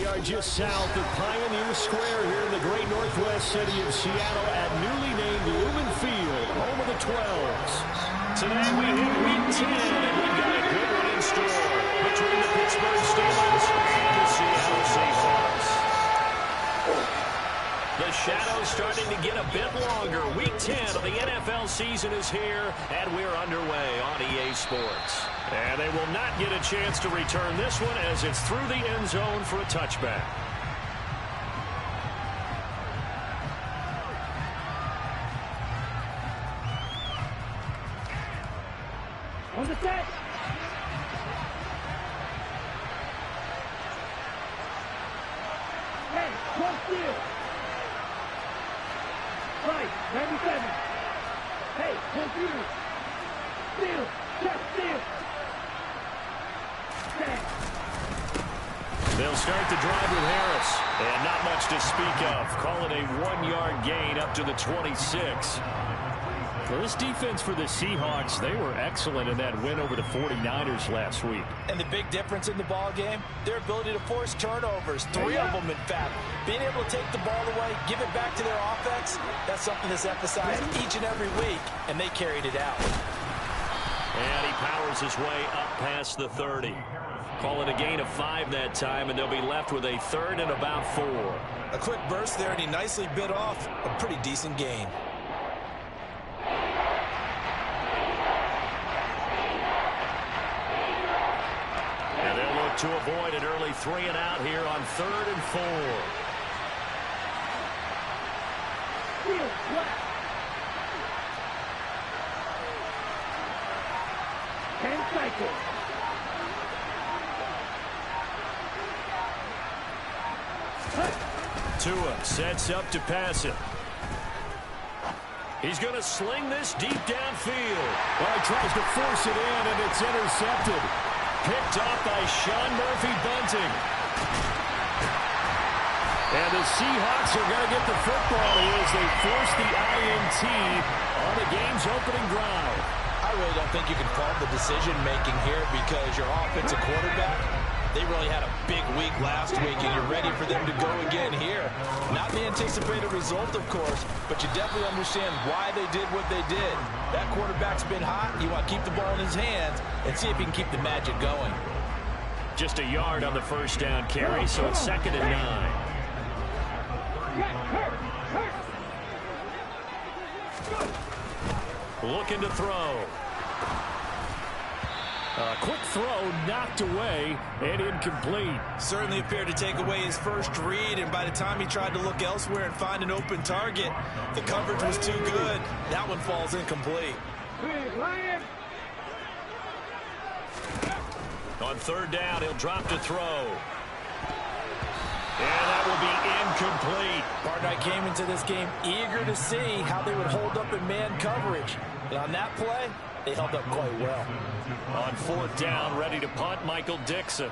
are just south of Pioneer Square here in the great northwest city of Seattle at newly named Lumen Field, home of the 12s. Today we hit Week 10, and we've got a good one in store between the Pittsburgh Steelers and the Seattle Seahawks. The shadow's starting to get a bit longer. Week 10 of the NFL season is here, and we're underway on EA Sports. And they will not get a chance to return this one as it's through the end zone for a touchback. On the set. Hey, one steal. Right, 97. Hey, computer. Steal, check, steal. They'll start the drive with Harris. And not much to speak of. Call it a 1-yard gain up to the 26. Well, this defense for the Seahawks, they were excellent in that win over the 49ers last week. And the big difference in the ball game, their ability to force turnovers, 3 of them in fact. Being able to take the ball away, give it back to their offense, that's something that's emphasized each and every week, and they carried it out. And he powers his way up past the 30. Call it a gain of 5 that time, and they'll be left with a 3rd and about 4. A quick burst there, and he nicely bit off a pretty decent gain. And they'll look to avoid an early 3 and out here on 3rd and 4. 10 cycles. Tua sets up to pass it. He's going to sling this deep downfield. Well, he tries to force it in, and it's intercepted. Picked off by Sean Murphy-Bunting. And the Seahawks are going to get the football here as they force the INT on the game's opening drive. I really don't think you can fault the decision-making here because your offensive quarterback, they really had a big week last week, and you're ready for them to go again here. Not the anticipated result, of course, but you definitely understand why they did what they did. That quarterback's been hot. You want to keep the ball in his hands and see if he can keep the magic going. Just a yard on the first down carry, so it's 2nd and 9. Looking to throw. A quick throw knocked away and incomplete. Certainly appeared to take away his first read, and by the time he tried to look elsewhere and find an open target, the coverage was too good. That one falls incomplete. On 3rd down, he'll drop to throw. And that will be incomplete. Partner, I came into this game eager to see how they would hold up in man coverage. And on that play, they held up quite well. On 4th down, ready to punt, Michael Dixon.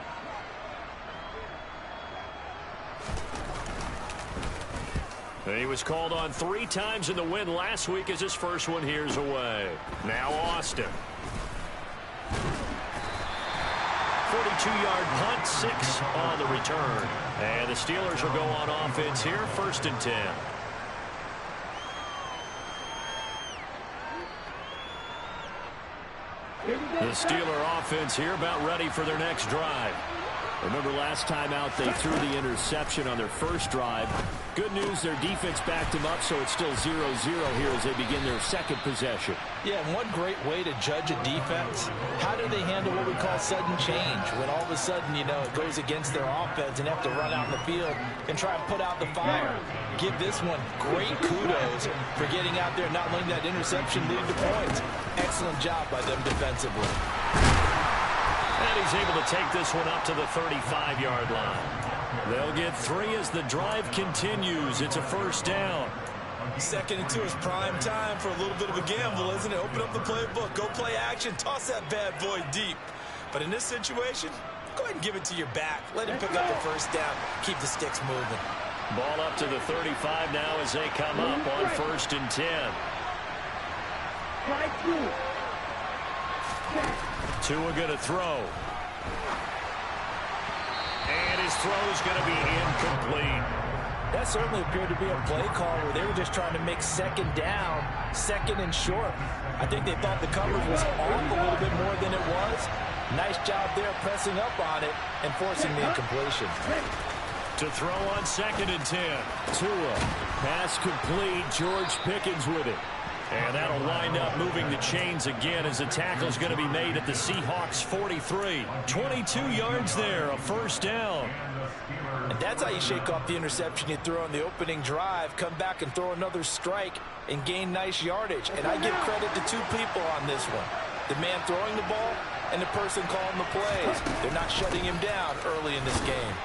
He was called on 3 times in the win last week as his first one here's away. Now Austin. 42-yard punt, 6 on the return. And the Steelers will go on offense here, 1st and 10. The Steeler offense here about ready for their next drive. Remember last time out they threw the interception on their first drive. Good news, their defense backed them up, so it's still 0-0 here as they begin their 2nd possession. Yeah, and one great way to judge a defense, how do they handle what we call sudden change? When all of a sudden, you know, it goes against their offense and have to run out in the field and try and put out the fire. Give this one great kudos for getting out there and not letting that interception lead to points. Excellent job by them defensively. And he's able to take this one up to the 35-yard line. They'll get 3 as the drive continues. It's a 1st down. 2nd and 2 is prime time for a little bit of a gamble, isn't it? Open up the playbook, go play action, toss that bad boy deep. But in this situation, go ahead and give it to your back. Let him pick up the 1st down. Keep the sticks moving. Ball up to the 35 now as they come up on 1st and 10. Tua going to throw. And his throw's going to be incomplete. That certainly appeared to be a play call where they were just trying to make second down, second and short. I think they thought the coverage was off a little bit more than it was. Nice job there pressing up on it and forcing the incompletion. To throw on 2nd and 10. Tua. Pass complete. George Pickens with it. And that'll wind up moving the chains again as the tackle's going to be made at the Seahawks 43. 22 yards there, a first down. And that's how you shake off the interception you threw on the opening drive, come back and throw another strike and gain nice yardage. And I give credit to two people on this one. The man throwing the ball and the person calling the plays. They're not shutting him down early in this game.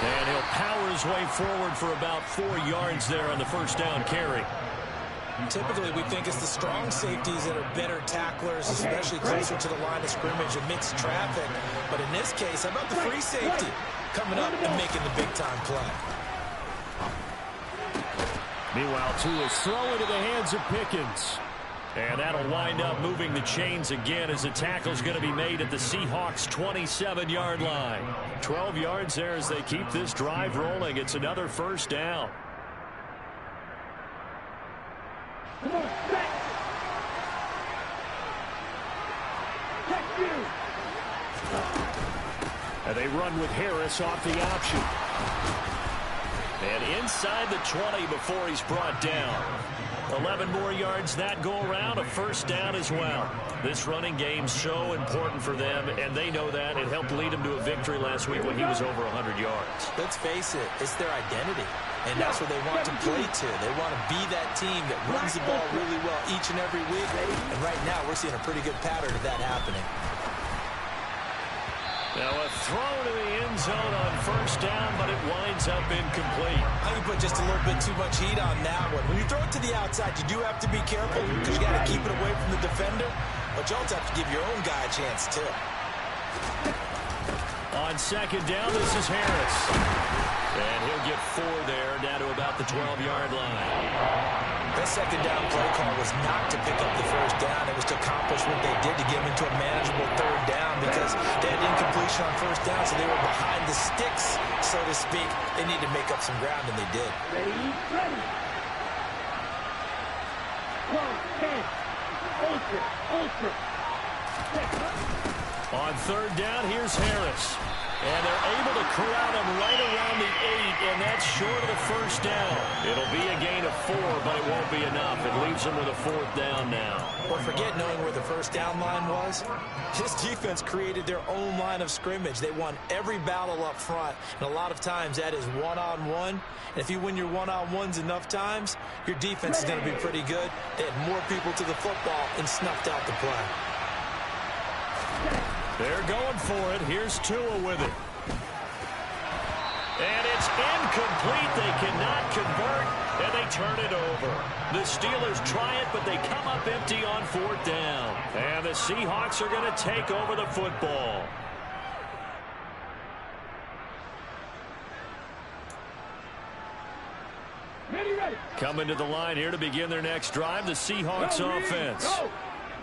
And he'll power his way forward for about 4 yards there on the first down carry. Typically, we think it's the strong safeties that are better tacklers, especially closer to the line of scrimmage amidst traffic. But in this case, how about the free safety coming up and making the big-time play? Meanwhile, Tua's throw into the hands of Pickens. And that'll wind up moving the chains again as the tackle's going to be made at the Seahawks 27-yard line. 12 yards there as they keep this drive rolling. It's another first down. Come on, back. Check you. And they run with Harris off the option. And inside the 20 before he's brought down. 11 more yards that go around, a first down as well. This running game's so important for them, and they know that. It helped lead them to a victory last week when he was over 100 yards. Let's face it, it's their identity, and that's what they want to play to. They want to be that team that runs the ball really well each and every week, and right now we're seeing a pretty good pattern of that happening. Now a throw to the end zone on first down, but it winds up incomplete. I think you put just a little bit too much heat on that one. When you throw it to the outside, you do have to be careful because you got to keep it away from the defender, but you also have to give your own guy a chance too. On second down, this is Harris. And he'll get 4 there, down to about the 12-yard line. That second down play call was not to pick up the first down. It was to accomplish what they did to get them into a manageable third down because they had incompletion on first down, so they were behind the sticks, so to speak. They needed to make up some ground, and they did. Ready, ready. 12, 10. Ultra. On third down, here's Harris. And they're able to corral him right around the 8, and that's short of the first down. It'll be a gain of 4, but it won't be enough. It leaves them with a 4th down now. Well, forget knowing where the first down line was. This defense created their own line of scrimmage. They won every battle up front, and a lot of times that is one-on-one. And if you win your one-on-ones enough times, your defense is going to be pretty good. They had more people to the football and snuffed out the play. They're going for it. Here's Tua with it. And it's incomplete. They cannot convert, and they turn it over. The Steelers try it, but they come up empty on 4th down. And the Seahawks are going to take over the football. Ready. Coming to the line here to begin their next drive, the Seahawks offense. Go.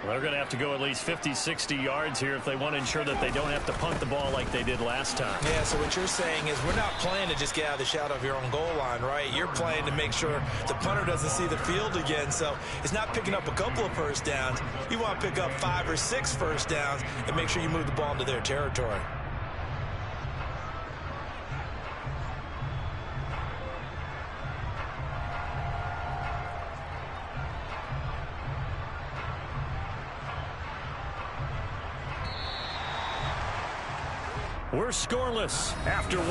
Well, they're going to have to go at least 50, 60 yards here if they want to ensure that they don't have to punt the ball like they did last time. Yeah, so what you're saying is we're not playing to just get out of the shadow of your own goal line, right? You're playing to make sure the punter doesn't see the field again. So it's not picking up a couple of first downs. You want to pick up 5 or 6 first downs and make sure you move the ball into their territory. We're scoreless after 1.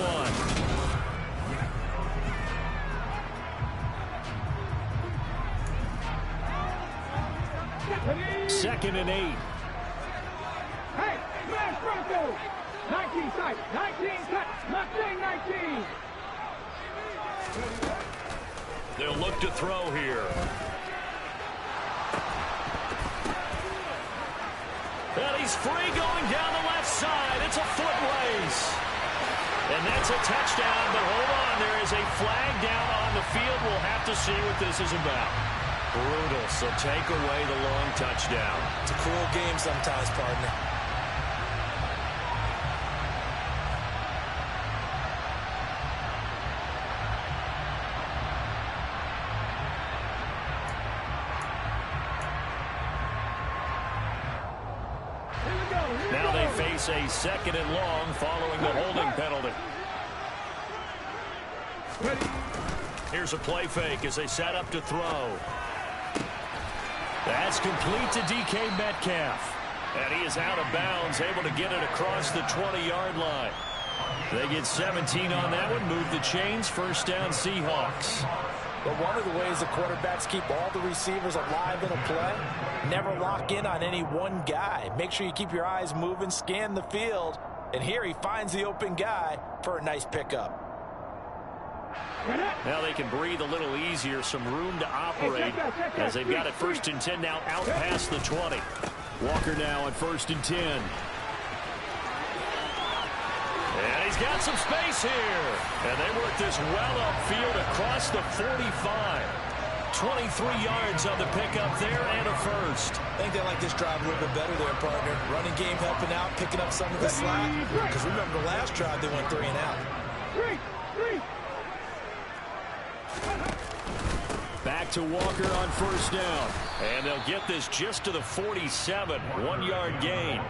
2nd and 8. Hey, smash Broncos. 19 side. 19 cut. Mustang 19. They'll look to throw here. And he's free going down the left side. It's a foot race. And that's a touchdown, but hold on. There is a flag down on the field. We'll have to see what this is about. Brutal, so take away the long touchdown. It's a cruel game sometimes, partner. this a 2nd and long following the holding penalty. Here's a play fake as they set up to throw. That's complete to DK Metcalf. And he is out of bounds, able to get it across the 20-yard line. They get 17 on that one, move the chains, 1st down Seahawks. But one of the ways the quarterbacks keep all the receivers alive in a play, never lock in on any one guy. Make sure you keep your eyes moving, scan the field, and here he finds the open guy for a nice pickup. Now they can breathe a little easier, some room to operate as they've got it 1st and 10 now out past the 20. Walker now on 1st and 10. And he's got some space here. And they work this well upfield across the 45. 23 yards on the pickup there and a 1st. I think they like this drive a little bit better there, partner. Running game helping out, picking up some of the slack. Because remember the last drive they went 3 and out. Back to Walker on 1st down. And they'll get this just to the 47. 1-yard gain.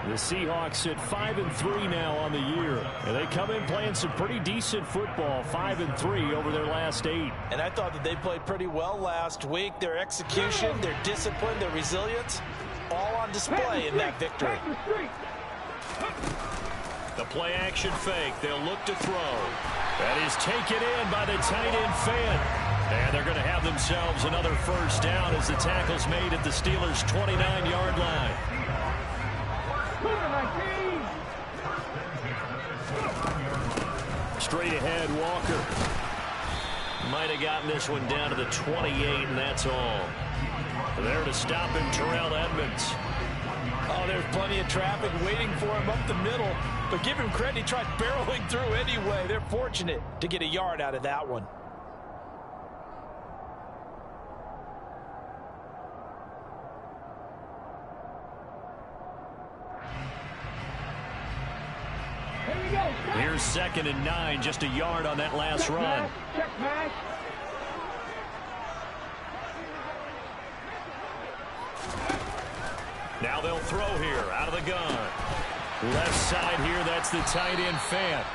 The Seahawks at 5-3 now on the year. And they come in playing some pretty decent football. 5-3 over their last 8. And I thought that they played pretty well last week. Their execution, their discipline, their resilience, all on display in that victory. The play action fake. They'll look to throw. That is taken in by the tight end Fant. And they're going to have themselves another 1st down as the tackle's made at the Steelers' 29-yard line. Straight ahead, Walker. Might have gotten this one down to the 28, and that's all. There to stop him, Terrell Edmonds. Oh, there's plenty of traffic waiting for him up the middle. But give him credit, he tried barreling through anyway. They're fortunate to get a yard out of that one. Here's 2nd and 9, just a yard on that last run. Now they'll throw here out of the gun. Left side here, that's the tight end Fant.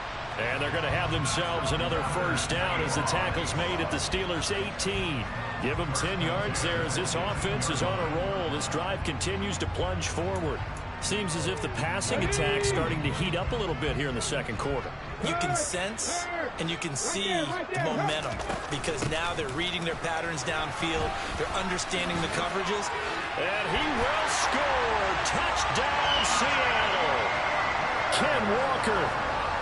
And they're going to have themselves another 1st down as the tackle's made at the Steelers' 18. Give them 10 yards there as this offense is on a roll. This drive continues to plunge forward. Seems as if the passing attack's starting to heat up a little bit here in the 2nd quarter. You can sense and you can see the momentum because now they're reading their patterns downfield. They're understanding the coverages. And he will score. Touchdown, Seattle. Ken Walker,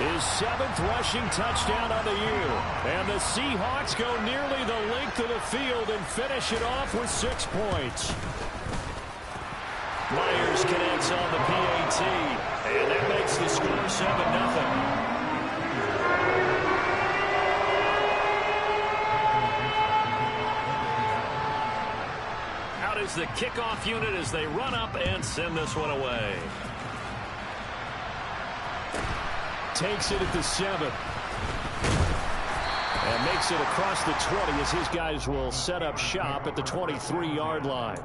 his 7th rushing touchdown on the year. And the Seahawks go nearly the length of the field and finish it off with 6 points. Myers connects on the PAT, and that makes the score 7-0. Out is the kickoff unit as they run up and send this one away. Takes it at the 7. And makes it across the 20 as his guys will set up shop at the 23-yard line.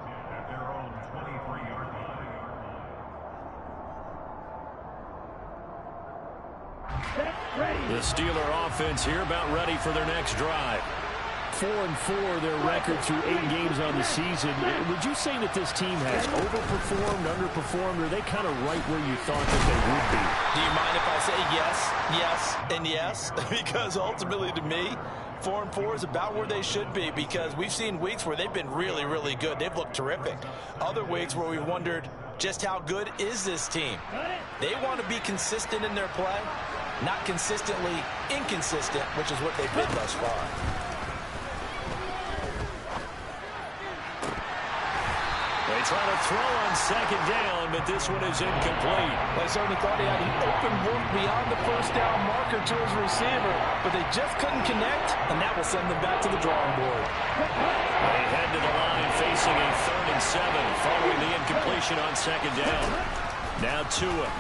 The Steeler offense here about ready for their next drive. 4-4 their record through 8 games on the season. Would you say that this team has overperformed, underperformed, or are they kind of right where you thought that they would be? Do you mind if I say yes, yes, and yes? Because ultimately to me, 4-4 is about where they should be because we've seen weeks where they've been really, really good. They've looked terrific. Other weeks where we've wondered just how good is this team. They want to be consistent in their play, not consistently inconsistent, which is what they've been thus far. They try to throw on 2nd down, but this one is incomplete. They certainly thought he had an open look beyond the 1st down marker to his receiver, but they just couldn't connect, and that will send them back to the drawing board. They head to the line facing a 3rd and 7 following the incompletion on 2nd down. Now Tua.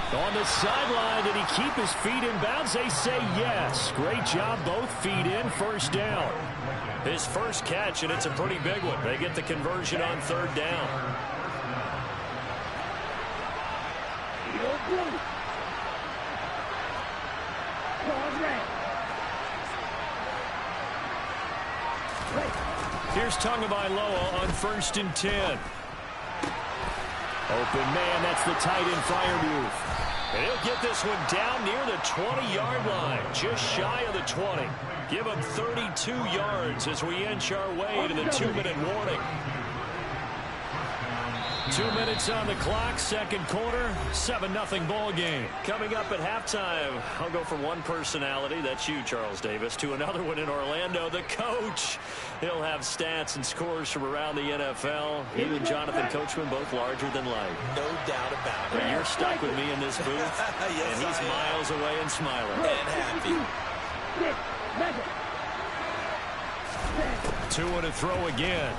On the sideline, did he keep his feet in bounds? They say yes. Great job, both feet in, 1st down. His first catch, and it's a pretty big one. They get the conversion on 3rd down. Blue. Card red. Here's Tagovailoa on 1st and 10. Open man, that's the tight end Freiermuth. And he'll get this one down near the 20-yard line, just shy of the 20. Give him 32 yards as we inch our way to the 2-minute warning. 2 minutes on the clock, second quarter, 7-0 ball game. Coming up at halftime, I'll go from one personality, that's you, Charles Davis, to another one in Orlando, the coach. He'll have stats and scores from around the NFL. You and Jonathan Coachman both larger than life. No doubt about it. But you're stuck with me in this booth, yes, and he's miles away and smiling. And happy. 2 to throw again.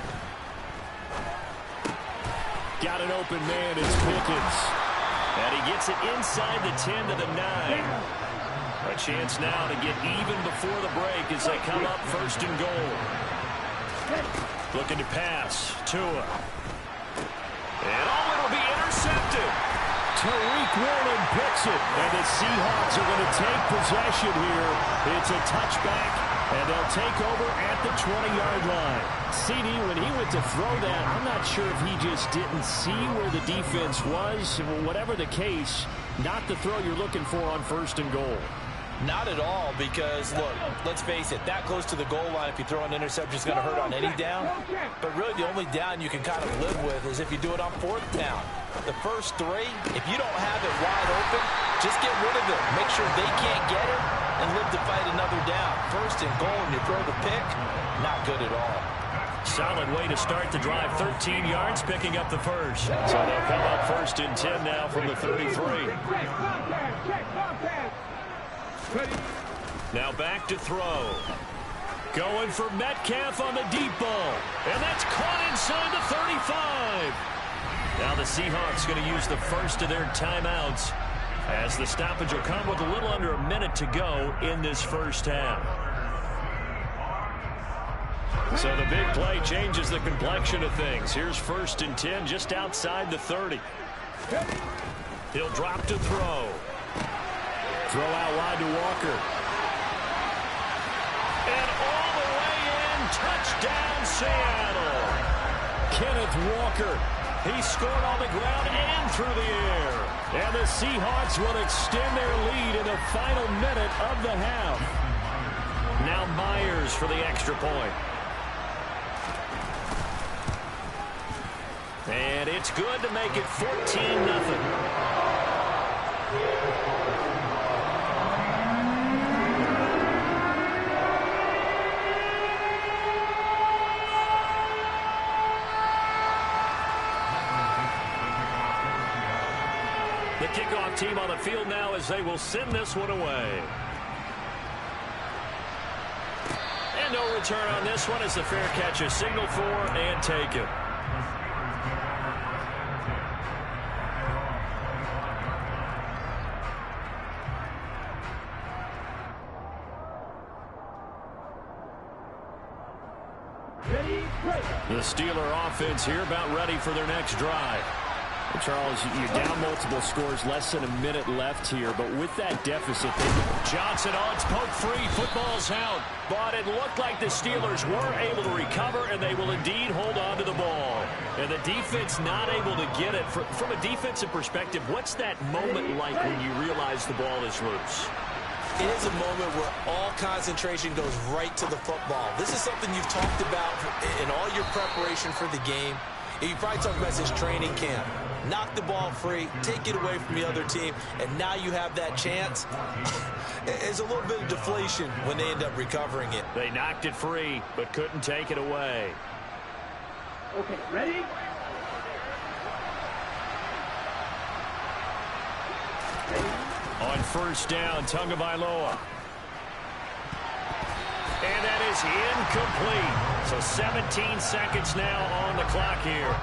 Got an open man, it's Pickens. And he gets it inside the 10 to the 9. A chance now to get even before the break as they come up 1st and goal. Looking to pass. Tua. And it'll be intercepted. Tariq Woolen picks it. And the Seahawks are going to take possession here. It's a touchback, and they'll take over at the 20-yard line. CD, when he went to throw that, I'm not sure if he just didn't see where the defense was. Whatever the case, not the throw you're looking for on 1st and goal. Not at all, because, look, let's face it, that close to the goal line, if you throw an interception, is going to hurt on any down. But really, the only down you can kind of live with is if you do it on 4th down. The first 3, if you don't have it wide open, just get rid of it. Make sure they can't get it and live to fight another down. 1st and goal, and you throw the pick, not good at all. Solid way to start the drive. 13 yards, picking up the first. So they'll come up 1st and 10 now from the 33. Now back to throw. Going for Metcalf on the deep ball. And that's caught inside the 35. Now the Seahawks going to use the first of their timeouts, as the stoppage will come with a little under a minute to go in this first half. So the big play changes the complexion of things. Here's 1st and 10 just outside the 30. He'll drop to throw. Throw out wide to Walker. And all the way in, touchdown Seattle. Kenneth Walker. He scored on the ground and through the air. And the Seahawks will extend their lead in the final minute of the half. Now Myers for the extra point. And it's good to make it 14-0. The kickoff team on the field now as they will send this one away. And no return on this one as the fair catch is signaled for and taken. The Steeler offense here about ready for their next drive. Well, Charles, you're down multiple scores, less than a minute left here, but with that deficit, Johnson on, it's poked free, football's out, but it looked like the Steelers were able to recover, and they will indeed hold on to the ball. And the defense not able to get it. From a defensive perspective, what's that moment like when you realize the ball is loose? It is a moment where all concentration goes right to the football. This is something you've talked about in all your preparation for the game. You probably talked about this training camp. Knock the ball free, take it away from the other team, and now you have that chance. There's a little bit of deflation when they end up recovering it. They knocked it free, but couldn't take it away. Okay, ready? On 1st down, Tagovailoa. And that is incomplete. So 17 seconds now on the clock here.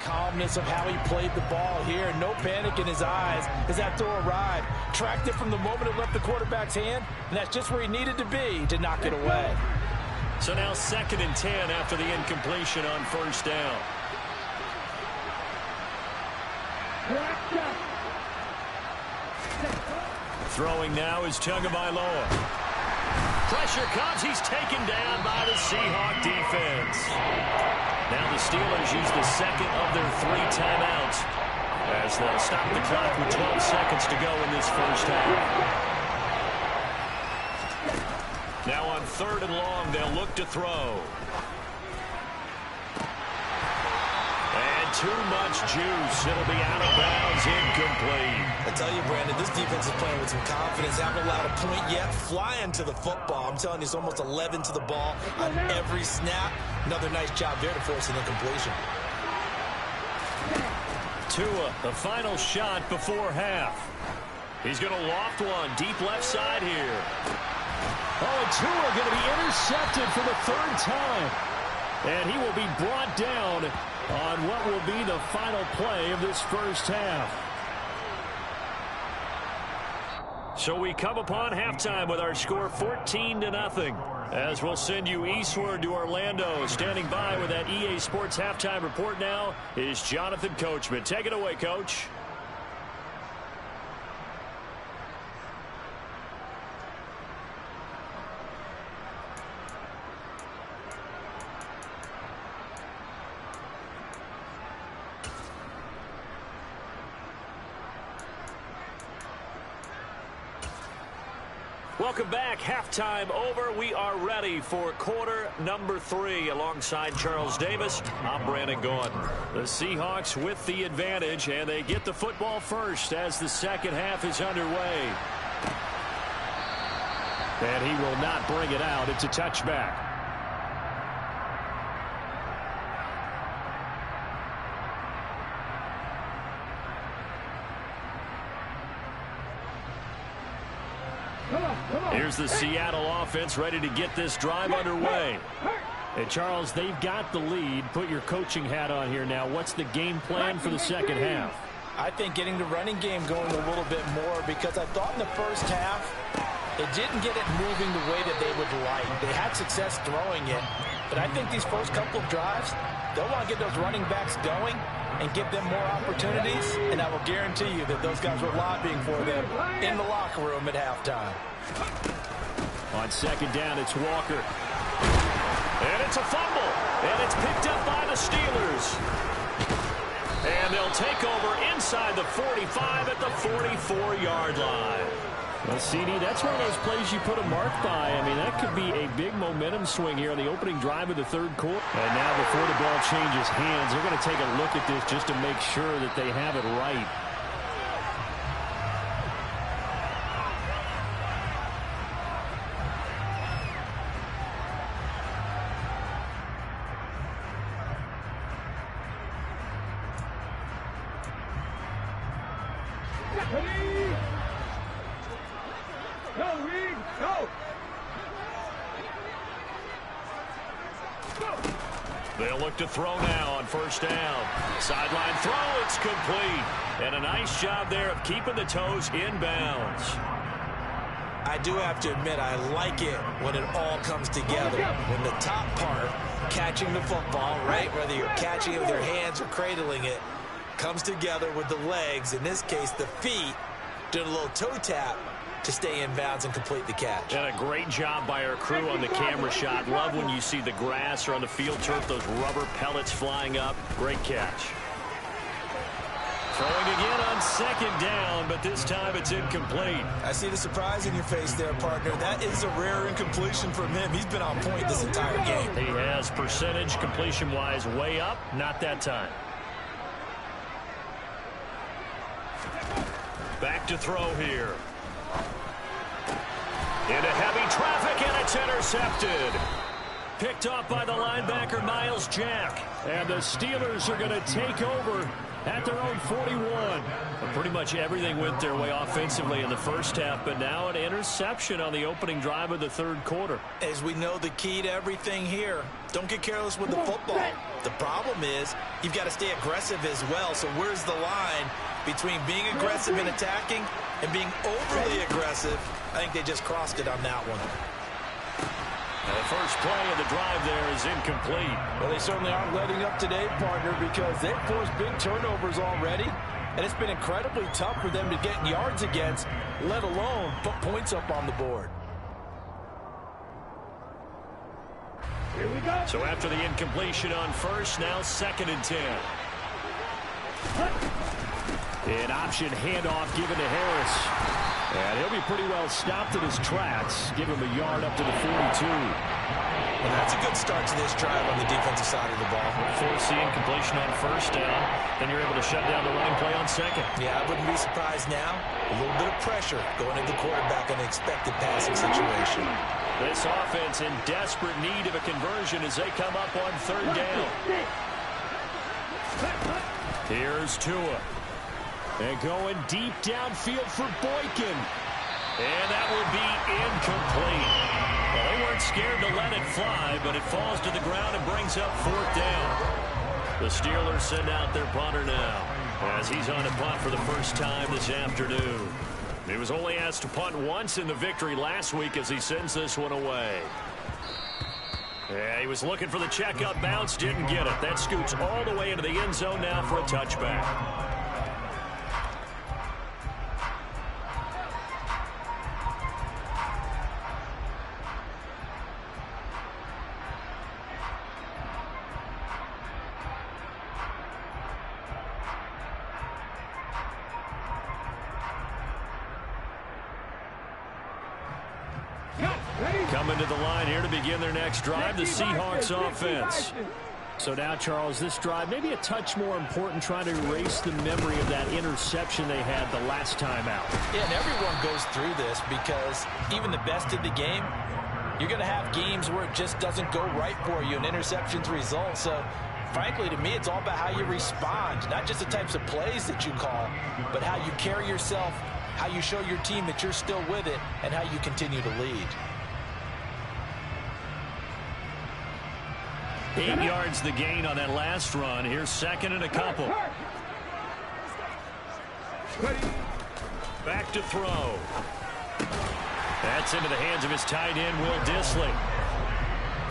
calmness of how he played the ball here. No panic in his eyes as that throw arrived. Tracked it from the moment it left the quarterback's hand, and that's just where he needed to be to knock it away. So now 2nd and 10 after the incompletion on 1st down. Throwing now is Tagovailoa. Pressure comes. He's taken down by the Seahawks defense. Now the Steelers use the 2nd of their 3 timeouts as they'll stop the clock with 12 seconds to go in this 1st half. Now on 3rd and long, they'll look to throw. Too much juice. It'll be out of bounds, incomplete. I tell you, Brandon, this defense is playing with some confidence. Haven't allowed a point yet. Flying to the football. I'm telling you, it's almost 11 to the ball on every snap. Another nice job there to force an incompletion. Tua, the final shot before half. He's going to loft one deep left side here. Oh, and Tua going to be intercepted for the 3rd time. And he will be brought down on what will be the final play of this 1st half. So we come upon halftime with our score 14-0. As we'll send you eastward to Orlando. Standing by with that EA Sports halftime report now is Jonathan Coachman. Take it away, Coach. Welcome back. Halftime over. We are ready for quarter number 3. Alongside Charles Davis, I'm Brandon Gaudin. The Seahawks with the advantage, and they get the football first as the 2nd half is underway. And he will not bring it out. It's a touchback. Here's the Seattle offense ready to get this drive underway. And Charles, they've got the lead. Put your coaching hat on here now. What's the game plan for the 2nd half? I think getting the running game going a little bit more, because I thought in the 1st half it didn't get it moving the way that they would like. They had success throwing it, but I think these first couple of drives, they'll want to get those running backs going and give them more opportunities, and I will guarantee you that those guys were lobbying for them in the locker room at halftime. On 2nd down, it's Walker. And it's a fumble. And it's picked up by the Steelers. And they'll take over inside the 45 at the 44-yard line. Well, CD, that's one of those plays you put a mark by. I mean, that could be a big momentum swing here on the opening drive of the 3rd quarter. And now before the ball changes hands, they're going to take a look at this just to make sure that they have it right. They'll look to throw now on 1st down. Sideline throw, it's complete. And a nice job there of keeping the toes in bounds. I do have to admit, I like it when it all comes together. When the top part, catching the football, right, whether you're catching it with your hands or cradling it, comes together with the legs, in this case the feet, doing a little toe tap to stay in bounds and complete the catch. And a great job by our crew on the camera shot. Love when you see the grass or on the field turf, those rubber pellets flying up. Great catch. Throwing again on 2nd down, but this time it's incomplete. I see the surprise in your face there, partner. That is a rare incompletion from him. He's been on point this entire game. He has percentage completion-wise way up. Not that time. Back to throw here. Into heavy traffic, and it's intercepted. picked off by the linebacker, Miles Jack. And the Steelers are going to take over at their own 41. But pretty much everything went their way offensively in the first half, but now an interception on the opening drive of the third quarter. As we know, the key to everything here, don't get careless with the football. The problem is you've got to stay aggressive as well. So where's the line between being aggressive and attacking and being overly aggressive? I think they just crossed it on that one. The first play of the drive there is incomplete. Well, they certainly aren't letting up today, partner, because they've forced big turnovers already, and it's been incredibly tough for them to get yards against, let alone put points up on the board. Here we go. So after the incompletion on first, now 2nd and 10. An option handoff given to Harris. And he'll be pretty well stopped in his tracks. Give him a yard up to the 42. Well, that's a good start to this drive on the defensive side of the ball. Force the incompletion on first down. Then you're able to shut down the running play on second. Yeah, I wouldn't be surprised now. A little bit of pressure going into the quarterback on an expected passing situation. This offense in desperate need of a conversion as they come up on 3rd down. Here's Tua. And going deep downfield for Boykin. And that would be incomplete. Well, they weren't scared to let it fly, but it falls to the ground and brings up 4th down. The Steelers send out their punter now as he's on a punt for the first time this afternoon. He was only asked to punt once in the victory last week as he sends this one away. Yeah, he was looking for the checkup bounce, didn't get it. That scoots all the way into the end zone now for a touchback. Coming to the line here to begin their next drive, the Seahawks offense. So now, Charles, this drive maybe a touch more important, trying to erase the memory of that interception they had the last time out. Yeah, and everyone goes through this because even the best of the game, you're going to have games where it just doesn't go right for you and interceptions result. So, frankly, to me, it's all about how you respond, not just the types of plays that you call, but how you carry yourself, how you show your team that you're still with it, and how you continue to lead. 8 yards the gain on that last run. Here's 2nd and a couple. Back to throw. That's into the hands of his tight end, Will Dissly.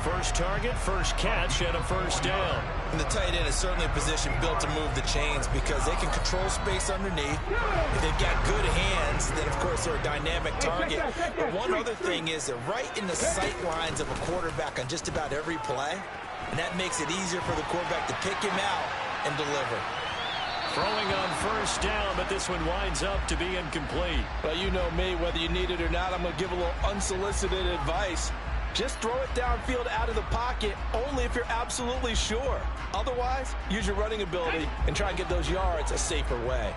First target, first catch, and a first down. And the tight end is certainly a position built to move the chains because they can control space underneath. If they've got good hands, then, of course, they're a dynamic target. But one other thing is they're right in the sight lines of a quarterback on just about every play. And that makes it easier for the quarterback to pick him out and deliver. Throwing on first down, but this one winds up to be incomplete. Well, you know me, whether you need it or not, I'm going to give a little unsolicited advice. Just throw it downfield out of the pocket only if you're absolutely sure. Otherwise, use your running ability and try and get those yards a safer way.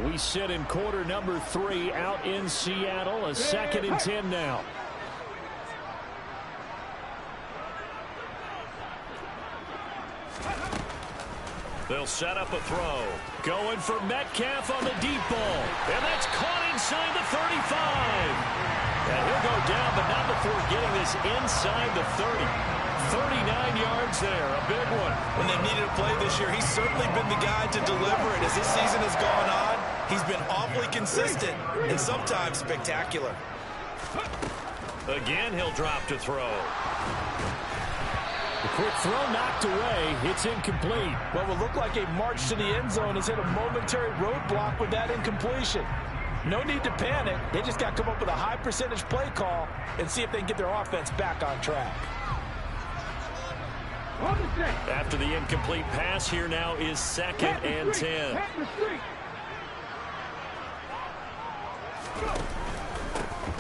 We sit in quarter number 3 out in Seattle. A 2nd and 10 now. They'll set up a throw. Going for Metcalf on the deep ball. And that's caught inside the 35. And he'll go down, but not before getting this inside the 30. 39 yards there, a big one. When they've needed a play this year, he's certainly been the guy to deliver it. As this season has gone on, he's been awfully consistent and sometimes spectacular. Again, he'll drop to throw. The quick throw knocked away. It's incomplete. What will look like a march to the end zone has hit a momentary roadblock with that incompletion. No need to panic. They just got to come up with a high percentage play call and see if they can get their offense back on track. After the incomplete pass, here now is 2nd and 10.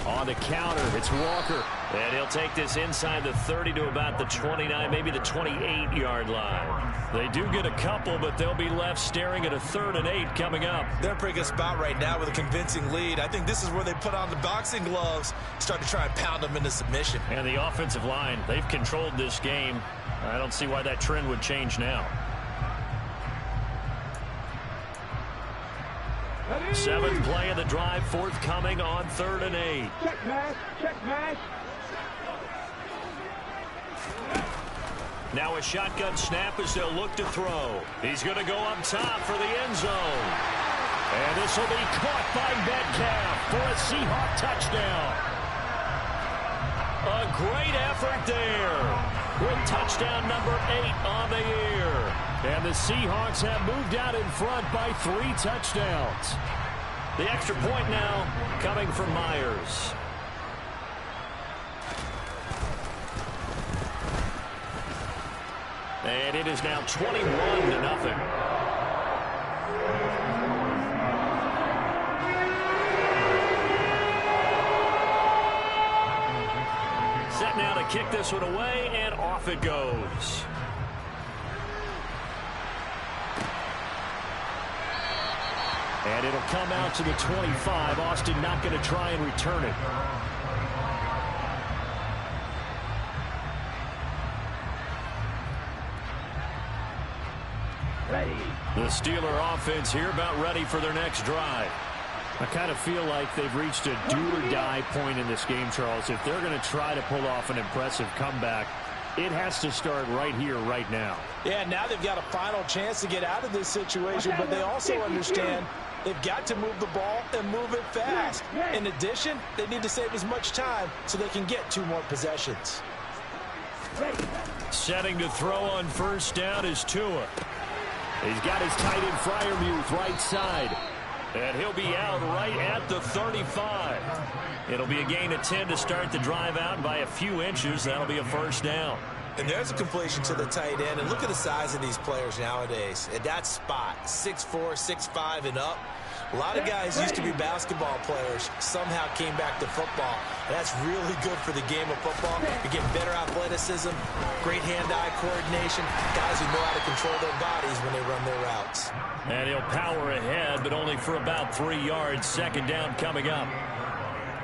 On on the counter. It's Walker. And he'll take this inside the 30 to about the 29, maybe the 28-yard line. They do get a couple, but they'll be left staring at a 3rd and 8 coming up. They're a pretty good spot right now with a convincing lead. I think this is where they put on the boxing gloves, start to try and pound them into submission. And the offensive line, they've controlled this game. I don't see why that trend would change now. 7th play of the drive, forthcoming on 3rd and 8. Check pass. Check pass. Now a shotgun snap as they'll look to throw. He's going to go up top for the end zone. And this will be caught by Metcalf for a Seahawks touchdown. A great effort there with touchdown number 8 on the year. And the Seahawks have moved out in front by 3 touchdowns. The extra point now coming from Myers. And it is now 21-0. Set now to kick this one away, and off it goes. And it'll come out to the 25. Austin not going to try and return it. Ready. The Steeler offense here about ready for their next drive. I kind of feel like they've reached a do-or-die point in this game, Charles. If they're going to try to pull off an impressive comeback, it has to start right here, right now. Yeah, now they've got a final chance to get out of this situation, but they also understand they've got to move the ball and move it fast. In addition, they need to save as much time so they can get 2 more possessions. Setting to throw on 1st down is Tua. He's got his tight end Freiermuth right side. And he'll be out right at the 35. It'll be a gain of 10 to start the drive out by a few inches. That'll be a 1st down. And there's a completion to the tight end. And look at the size of these players nowadays. At that spot, 6'4", 6'5", and up. A lot of guys used to be basketball players, somehow came back to football. And that's really good for the game of football. You get better athleticism, great hand-eye coordination, guys who know how to control their bodies when they run their routes. And he'll power ahead, but only for about 3 yards. 2nd down coming up.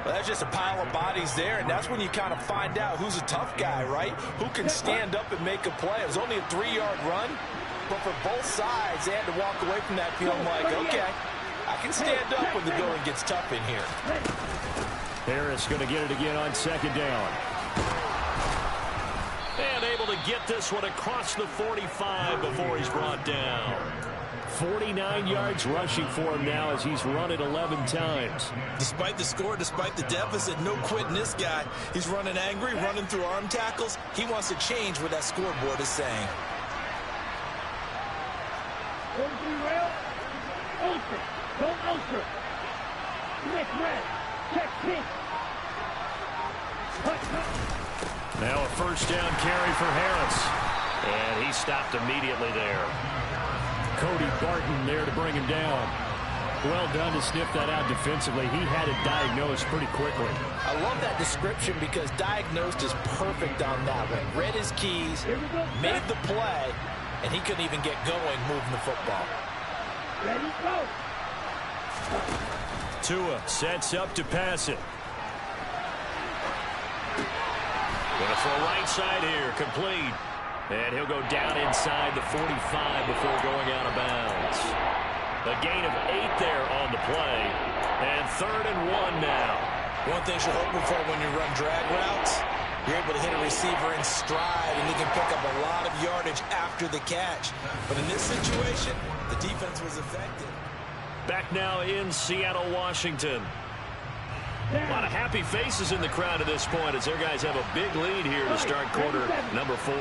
Well, that's just a pile of bodies there, and that's when you kind of find out who's a tough guy, right? Who can stand up and make a play. It was only a 3-yard run, but for both sides, they had to walk away from that feeling like, okay, I can stand up when the going gets tough in here. Harris going to get it again on 2nd down. And able to get this one across the 45 before he's brought down. 49 yards rushing for him now as he's run it 11 times. Despite the score, despite the deficit, no quitting this guy. He's running angry, running through arm tackles. He wants to change what that scoreboard is saying. Ultra. Go ultra. Next red. Check pink. Now a 1st down carry for Harris. And he stopped immediately there. Cody Barton there to bring him down. Well done to sniff that out defensively. He had it diagnosed pretty quickly. I love that description because diagnosed is perfect on that one. Read his keys, made the play, and he couldn't even get going moving the football. Ready, go. Tua sets up to pass it. Going to throw right side here, complete. And he'll go down inside the 45 before going out of bounds. A gain of 8 there on the play. And 3rd and 1 now. One thing you're hoping for when you run drag routes, you're able to hit a receiver in stride, and he can pick up a lot of yardage after the catch. But in this situation, the defense was effective. Back now in Seattle, Washington. A lot of happy faces in the crowd at this point as their guys have a big lead here to start quarter number 4.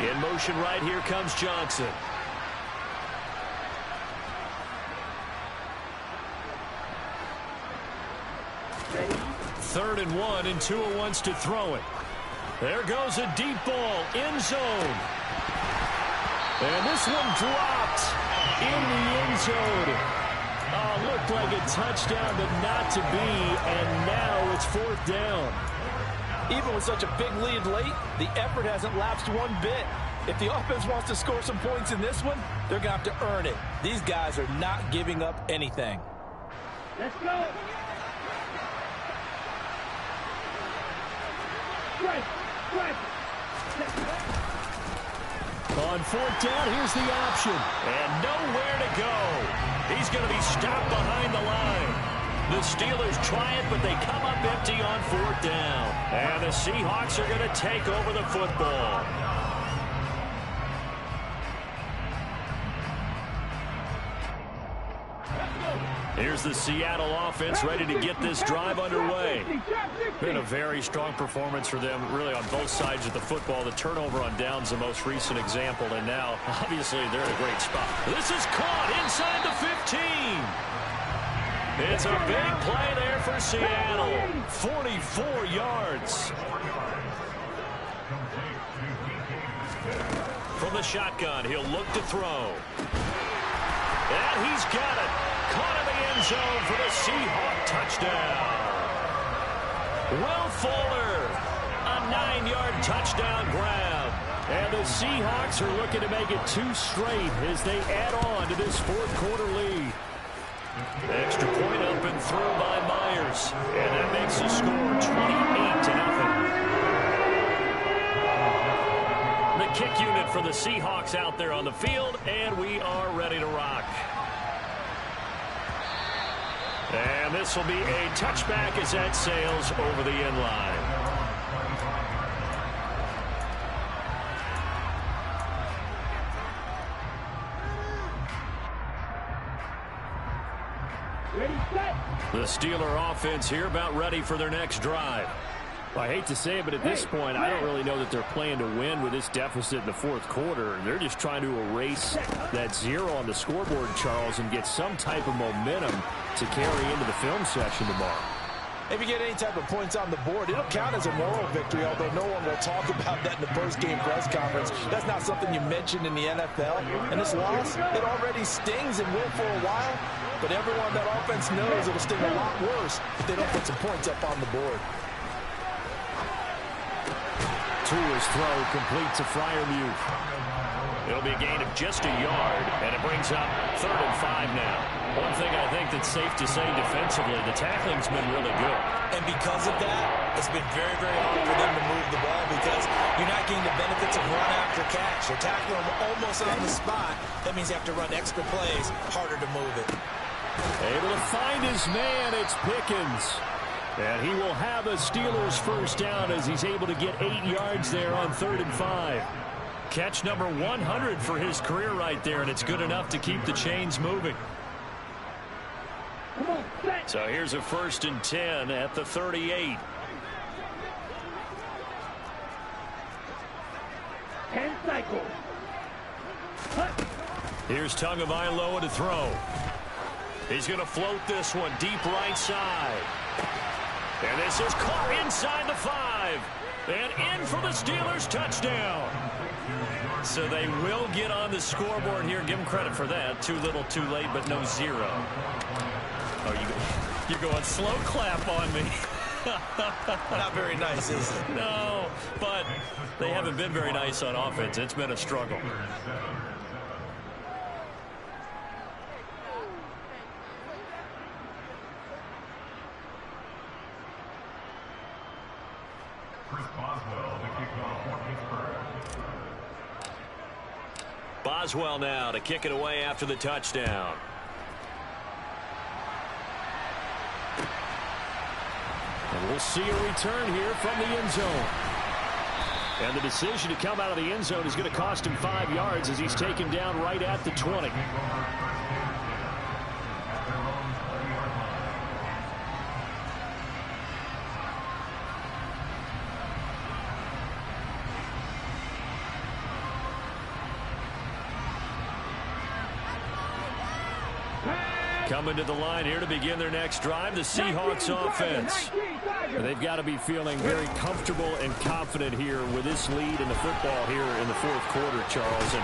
In motion right here comes Johnson. Third and 1, and Tua wants to throw it. There goes a deep ball, end zone. And this one dropped in the end zone. Oh, look looked like a touchdown, but not to be, and now it's 4th down. Even with such a big lead late, the effort hasn't lapsed one bit. If the offense wants to score some points in this one, they're going to have to earn it. These guys are not giving up anything. Let's go. Strike. On 4th down, here's the option. And nowhere to go. He's going to be stopped behind the line. The Steelers try it, but they come up empty on 4th down. And the Seahawks are going to take over the football. Here's the Seattle offense ready to get this drive underway. Been a very strong performance for them, really, on both sides of the football. The turnover on downs, the most recent example, and now, obviously, they're in a great spot. This is caught inside the 15. It's a big play there for Seattle. 44 yards. From the shotgun, he'll look to throw. And he's got it. Caught in the end zone for the Seahawk touchdown. Will Fuller, a 9-yard touchdown grab. And the Seahawks are looking to make it 2 straight as they add on to this 4th quarter lead. Extra point up and through by Myers. And that makes the score 28-0. The kick unit for the Seahawks out there on the field, and we are ready to rock. And this will be a touchback as that sails over the end line. Ready, set. The Steeler offense here about ready for their next drive. I hate to say it, but at this point, I don't really know that they're playing to win with this deficit in the 4th quarter. They're just trying to erase that 0 on the scoreboard, Charles, and get some type of momentum to carry into the film session tomorrow. If you get any type of points on the board, it'll count as a moral victory, although no one will talk about that in the post-game press conference. That's not something you mentioned in the NFL. And this loss, it already stings and will for a while, but everyone on that offense knows it'll sting a lot worse if they don't put some points up on the board. Tua's throw complete to Freiermuth. It'll be a gain of just a yard, and it brings up 3rd and 5 now. One thing I think that's safe to say defensively, the tackling's been really good. And because of that, it's been very, very hard for them to move the ball because you're not getting the benefits of run after catch. You're tackling them almost on the spot. That means you have to run extra plays, harder to move it. Able to find his man, it's Pickens. And he will have a Steelers first down as he's able to get 8 yards there on 3rd and 5. Catch number 100 for his career right there, and it's good enough to keep the chains moving. Come on, set. So here's a 1st and 10 at the 38. 10 cycles. Hut. Here's Tagovailoa to throw. He's going to float this one deep right side. And this is caught inside the 5. And in for the Steelers touchdown. So they will get on the scoreboard here. Give them credit for that. Too little, too late, but no 0. Oh, you're going slow clap on me. Not very nice, is it? No, but they haven't been very nice on offense. It's been a struggle. Boswell now to kick it away after the touchdown. And we'll see a return here from the end zone. And the decision to come out of the end zone is going to cost him 5 yards as he's taken down right at the 20. Coming to the line here to begin their next drive, the Seahawks offense. They've got to be feeling very comfortable and confident here with this lead in the football here in the 4th quarter, Charles. And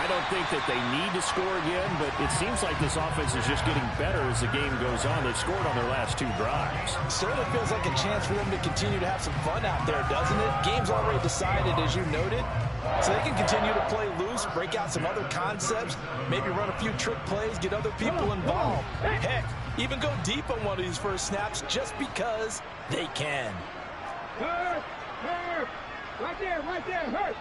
I don't think that they need to score again, but it seems like this offense is just getting better as the game goes on. They've scored on their last 2 drives. Certainly feels like a chance for them to continue to have some fun out there, doesn't it? Game's already decided, as you noted. So they can continue to play loose, break out some other concepts, maybe run a few trick plays, get other people involved. Heck, even go deep on one of these first snaps just because they can. Hurt! Hurt! Right there, hurt!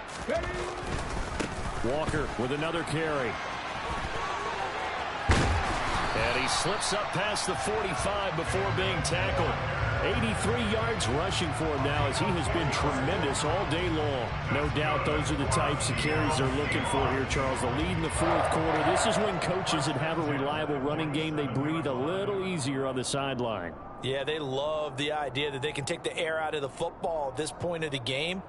Walker with another carry. And he slips up past the 45 before being tackled. 83 yards rushing for him now as he has been tremendous all day long. No doubt those are the types of carries they're looking for here, Charles. The lead in the 4th quarter. This is when coaches that have a reliable running game, they breathe a little easier on the sideline. Yeah, they love the idea that they can take the air out of the football at this point of the game.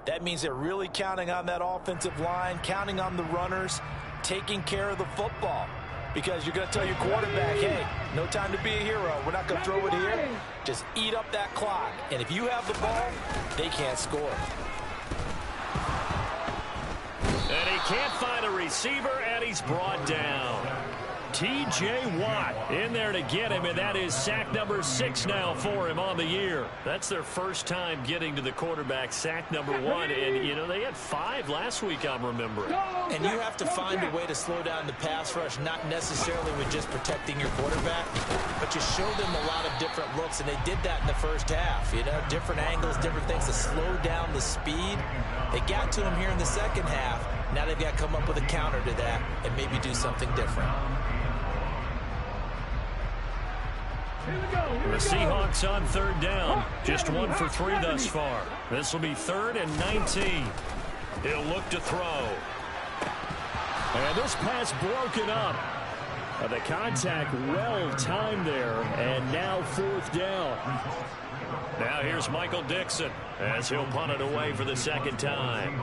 That means they're really counting on that offensive line, counting on the runners, taking care of the football. Because you're going to tell your quarterback, hey, no time to be a hero. We're not going to throw it here. Just eat up that clock. And if you have the ball, they can't score. And he can't find a receiver, and he's brought down. T.J. Watt in there to get him, and that is sack number 6 now for him on the year. That's their first time getting to the quarterback, sack number 1. And, you know, they had 5 last week, I'm remembering. And you have to find a way to slow down the pass rush, not necessarily with just protecting your quarterback, but you show them a lot of different looks, and they did that in the first half. You know, different angles, different things to slow down the speed. They got to him here in the second half. Now they've got to come up with a counter to that and maybe do something different. The Seahawks on 3rd down. Just 1 for 3 thus far. This will be 3rd and 19. He'll look to throw. And this pass broken up. The contact well timed there. And now 4th down. Now here's Michael Dixon as he'll punt it away for the 2nd time.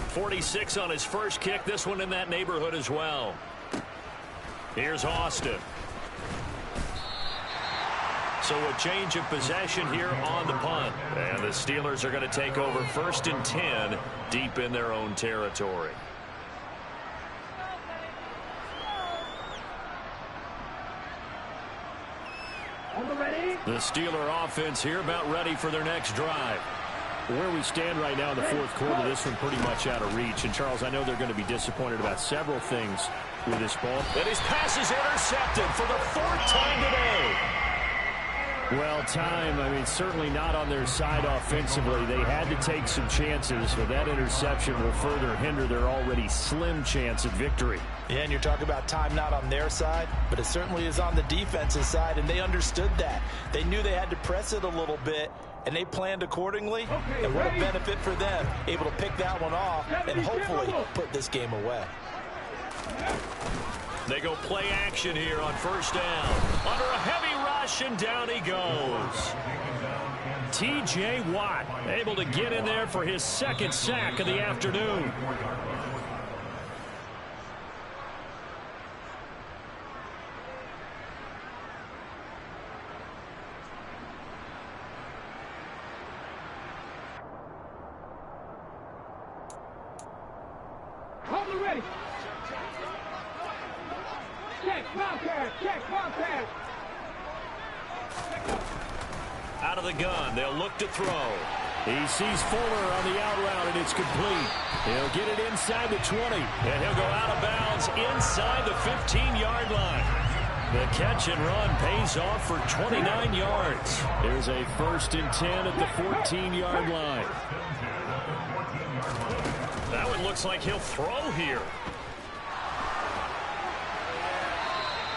46 on his first kick. This one in that neighborhood as well. Here's Austin. So a change of possession here on the punt. And the Steelers are going to take over 1st and 10 deep in their own territory. The Steeler offense here about ready for their next drive. Where we stand right now in the 4th quarter, this one pretty much out of reach. And, Charles, I know they're going to be disappointed about several things with this ball. And his pass is intercepted for the 4th time today. Well, I mean, certainly not on their side offensively. They had to take some chances, but that interception will further hinder their already slim chance at victory. Yeah, and you're talking about time not on their side, but it certainly is on the defensive side, and they understood that. They knew they had to press it a little bit, and they planned accordingly, and what a benefit for them, able to pick that one off and hopefully put this game away. They go play action here on 1st down. Under a heavy rush, and down he goes. T.J. Watt able to get in there for his 2nd sack of the afternoon. Hold it ready. Check, Wildcat. Out of the gun, they'll look to throw. He sees Fuller on the out route, and it's complete. He'll get it inside the 20, and he'll go out of bounds inside the 15-yard line. The catch and run pays off for 29 yards. There's a 1st and 10 at the 14-yard line. That one looks like he'll throw here.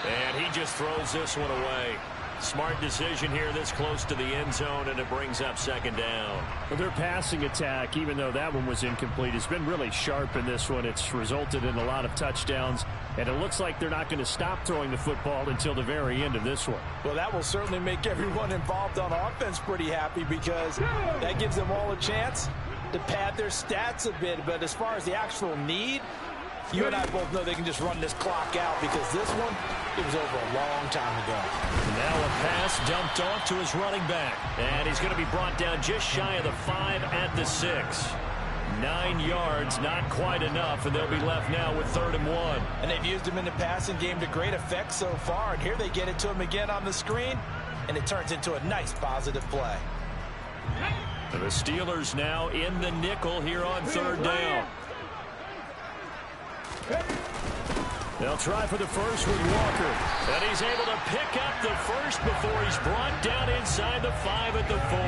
And he just throws this one away. Smart decision here this close to the end zone, and it brings up 2nd down. Well, their passing attack, even though that one was incomplete, has been really sharp in this one. It's resulted in a lot of touchdowns, and it looks like they're not going to stop throwing the football until the very end of this one. Well, that will certainly make everyone involved on offense pretty happy, because that gives them all a chance to pad their stats a bit. But as far as the actual need, you and I both know they can just run this clock out, because this one, it was over a long time ago. Now a pass dumped off to his running back. And he's going to be brought down just shy of the 5 at the 6. 9 yards, not quite enough, and they'll be left now with 3rd and 1. And they've used him in the passing game to great effect so far. And here they get it to him again on the screen, and it turns into a nice positive play. The Steelers now in the nickel here on 3rd down. They'll try for the first with Walker. And he's able to pick up the first before he's brought down inside the 5 at the 4.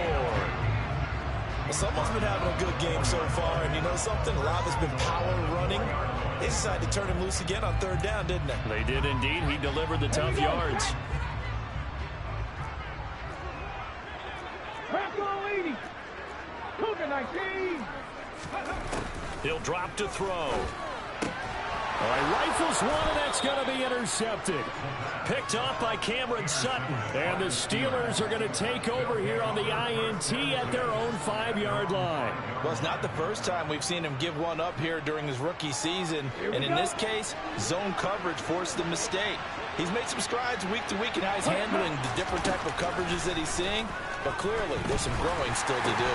Well, someone's been having a good game so far, and you know something? A lot has been power running. They decided to turn him loose again on 3rd down, didn't they? They did indeed. He delivered the tough yards. He'll drop to throw. All right, rifles one, and that's going to be intercepted. Picked off by Cameron Sutton. And the Steelers are going to take over here on the INT at their own 5-yard line. Well, it's not the first time we've seen him give one up here during his rookie season. And in this case, zone coverage forced the mistake. He's made some strides week to week in how he's handling the different type of coverages that he's seeing. But clearly, there's some growing still to do.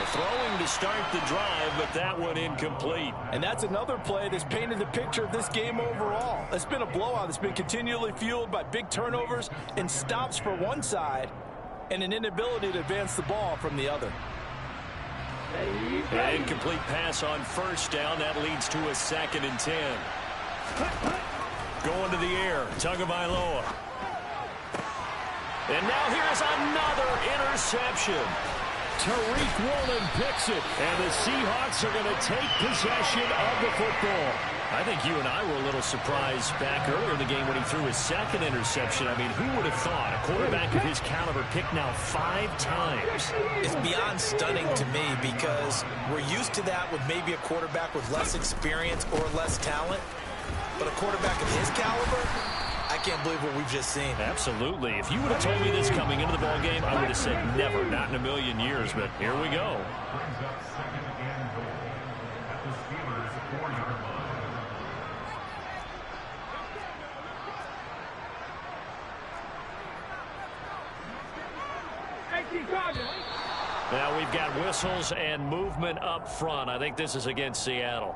Throwing to start the drive, but that one incomplete. And that's another play that's painted the picture of this game overall. It's been a blowout that's been continually fueled by big turnovers and stops for one side and an inability to advance the ball from the other. An incomplete pass on 1st down. That leads to a 2nd and 10. Going to the air. Tagovailoa. And now here's another interception. Tariq Woolen picks it, and the Seahawks are going to take possession of the football. I think you and I were a little surprised back earlier in the game when he threw his 2nd interception. I mean, who would have thought a quarterback of his caliber picked now 5 times? It's beyond stunning to me because we're used to that with maybe a quarterback with less experience or less talent. But a quarterback of his caliber, I can't believe what we've just seen. Absolutely. If you would have told me this coming into the ball game, I would have said never, not in a million years. But here we go. Now we've got whistles and movement up front. I think this is against Seattle.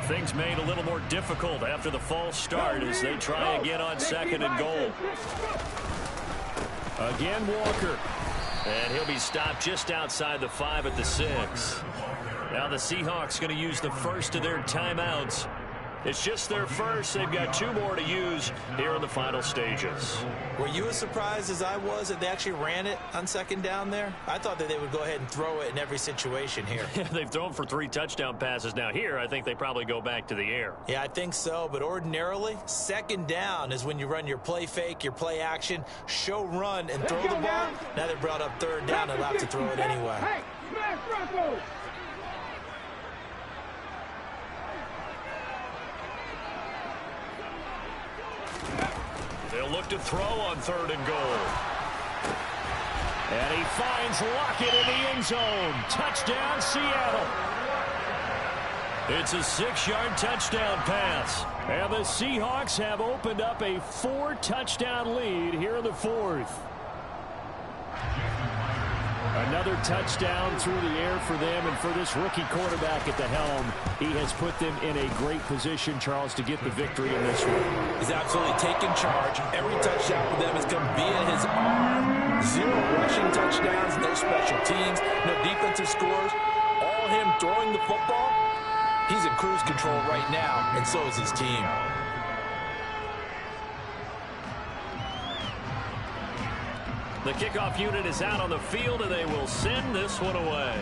Things made a little more difficult after the false start as they try again on 2nd and goal. Again, Walker. And he'll be stopped just outside the 5 at the 6. Now the Seahawks going to use the first of their timeouts. It's just their first. They've got 2 more to use here in the final stages. Were you as surprised as I was that they actually ran it on 2nd down there? I thought that they would go ahead and throw it in every situation here. They've thrown for 3 touchdown passes. Now here, I think they probably go back to the air. Yeah, I think so. But ordinarily, 2nd down is when you run your play fake, your play action, show run, and throw the ball. Now they brought up 3rd down and allowed to throw it anyway. Hey, smash Bronco! They'll look to throw on 3rd and goal. And he finds Lockett in the end zone. Touchdown, Seattle. It's a 6-yard touchdown pass. And the Seahawks have opened up a 4-touchdown lead here in the 4th. Another touchdown through the air for them, and for this rookie quarterback at the helm, he has put them in a great position, Charles, to get the victory in this one. He's absolutely taken charge. Every touchdown for them has come via his arm. 0 rushing touchdowns, no special teams, no defensive scores. All him throwing the football. He's in cruise control right now, and so is his team. The kickoff unit is out on the field, and they will send this one away.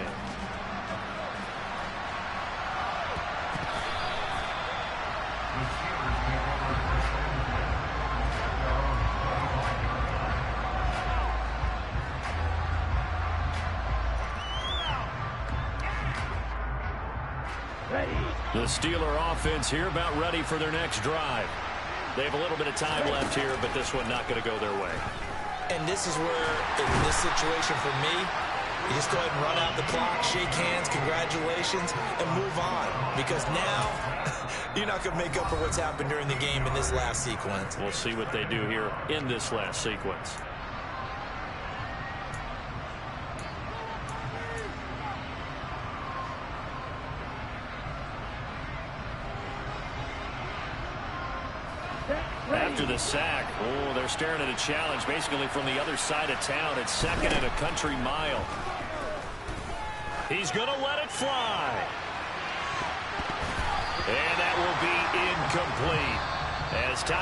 The Steeler offense here about ready for their next drive. They have a little bit of time left here, but this one not going to go their way. And this is where, in this situation for me, You just go ahead and run out the clock, shake hands, congratulations, and move on. Because now, you're not going to make up for what's happened during the game in this last sequence. We'll see what they do here in this last sequence. After the sack, oh, they're staring at a challenge basically from the other side of town. It's second and a country mile. He's going to let it fly. And that will be incomplete. As time